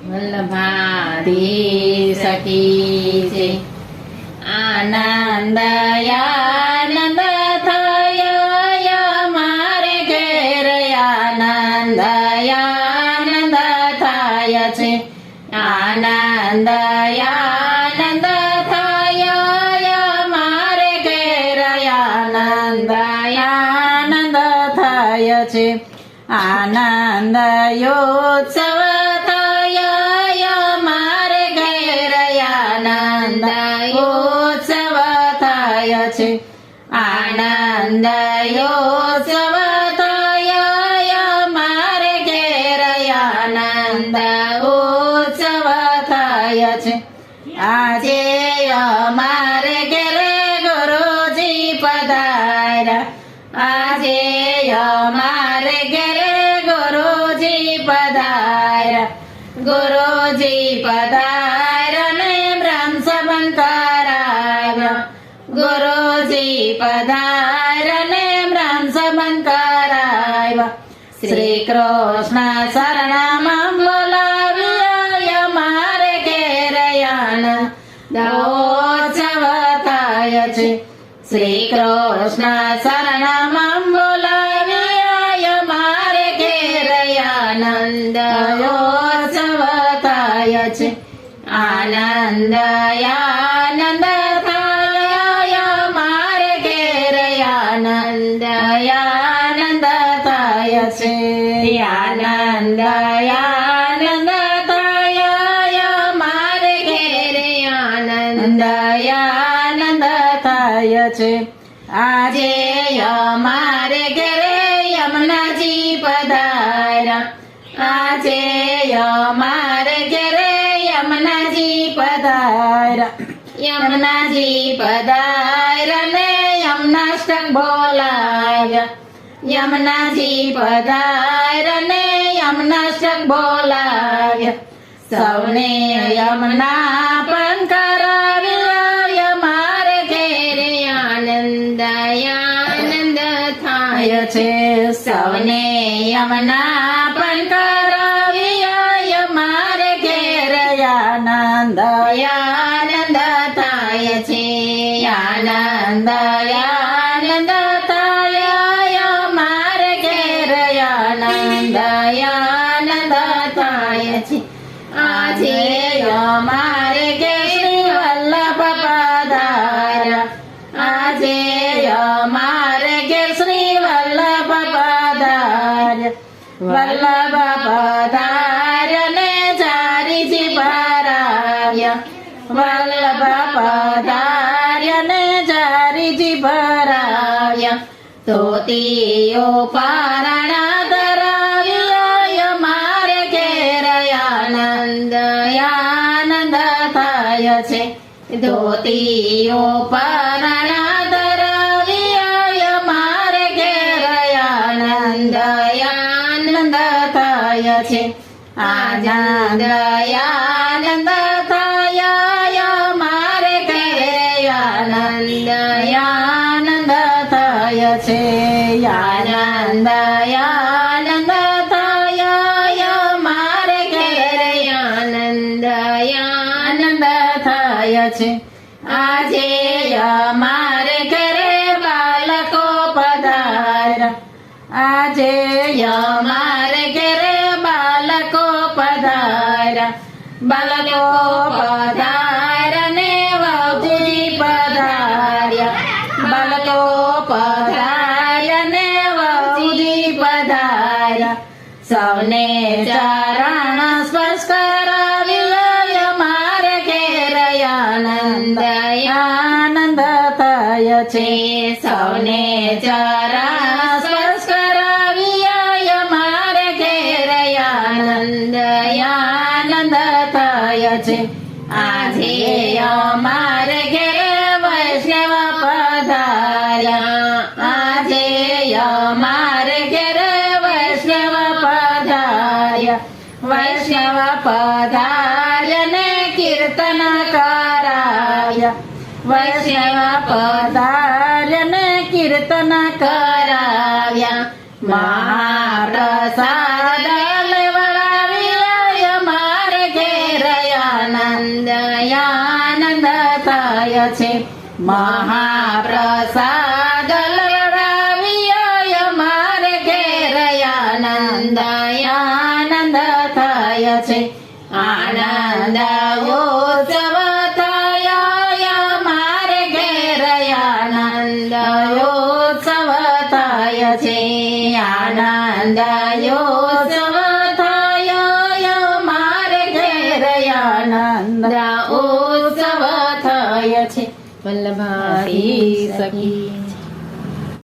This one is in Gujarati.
વલ્લભાધીશ કી જય. આનંદ આનંદ થયો મારે ઘેર, આનંદ આનંદ થાય છે. આનંદ આનંદ થયો મારે ઘેર, આનંદ આનંદ થાય છે. આનંદ યોત્સવ થયો મારે ઘેર, આનંદ યોત્સવ થાય છે. આનંદ યોત્સવ થયો મારે ઘેર, આનંદ ઉત્સવ થાય છે. આજે અમારે ઘેરે ગુરુજી પધાર્યા, આજે અમારે ઘેરે ગુરુજી પધાર્યા. ગુરુજી પધાર્યા ને બ્રહ્મ સંબંધ કરાવ્યો, ગુરુજી પધાર્યા ને બ્રહ્મ સંબંધ કરાવ્યો. શ્રી કૃષ્ણ શરણમાં બોલાવ્યા મારે ઘેર, આનંદ ઉત્સવ થાય છે. શ્રી કૃષ્ણ શરણમાં બોલાવ્યા મારે ઘેર, આનંદ ઉત્સવ થાય છે. આનંદ આનંદ થયો મારે ઘેર, આનંદ આનંદ થાય છે. આનંદ આનંદ થયો મારે ઘેર, આનંદ આનંદ થાય છે. આજે અમારે ઘરે યમુનાજી પધાર્યા, આજે અમારે ઘરે યમુનાજી પધાર્યા. યમુનાજી પધાર્યા ને યમનાષ્ટક બોલાવ્યા, યમુનાજી પધાર્યા ને યમનાષ્ટક બોલાવ્યા. સૌને યમુના પણ કરાવ્યા મારે ઘેર, આનંદ આનંદ થાય છે. સૌને યમુના પણ કરાવ્યા મારે ઘેર, આનંદ આનંદ થાય છે. આનંદ આનંદ થયો મારે ઘેર, આનંદ આનંદ થાય છે. આજે અમારે ઘેર શ્રી વલ્લભ પધાર્યા, આજે અમારે ઘેર શ્રી વલ્લભ પધાર્યા. વલ્લભ પધાર્યા ને ચારીજી ભરાવ્યા, વલ્લભ પધાર્યા ને ચારીજી ભરાવ્યા. ધોતીઓ પારણા ધરાવ્યા મારે ઘેર, આનંદ આનંદ થાય છે. ધોતીઓ પારણા ધરાવ્યા મારે ઘેર, આનંદ આનંદ થાય છે. આનંદ આનંદ થયો મારે ઘેર, આનંદ આનંદ થાય છે. આનંદ આનંદ થયો મારે ઘેર, આનંદ આનંદ થાય છે. આજે અમારે ઘરે બાળકો પધાર્યા, આજે અમારે ઘરે બાળકો પધાર્યા. બાળકો પધાર્યા ને વહુજી પધાર્યા, બાળકો પધાર્યા ને વહુજી પધાર્યા. સૌને ચરણ સ્પર્શ કરાવ્યો મારે ઘેર, આનંદ આનંદ થાય છે. સૌને ચરણ સ્પર્શ કરાવ્યો મારે ઘેર, આનંદ આનંદ થાય છે. આજે અમારે ઘેર વૈષ્ણવ પધાર્યા, આજે અમારે ઘેર વૈષ્ણવ પધાર્યા. વૈષ્ણવ પધાર્યા ને કીર્તન કરાવ્યા, વૈષ્ણવ પધાર્યા ને કીર્તન કરાવ્યા. મહાપ્રસાદ લેવડાવ્યા મારે ઘેર, થાય છે મહાપ્રસાદ લવડાવીએ અમારે ઘેર આનંદ આનંદ થાય છે આનંદ ઉત્સવ થાય અમારે ઘેર આનંદ ઉત્સવ થાય છે આનંદ ઉત્સવ થાય અમારે ઘેર આનંદ ઉત્સવ થાય છે વલ્લભાઈ સખી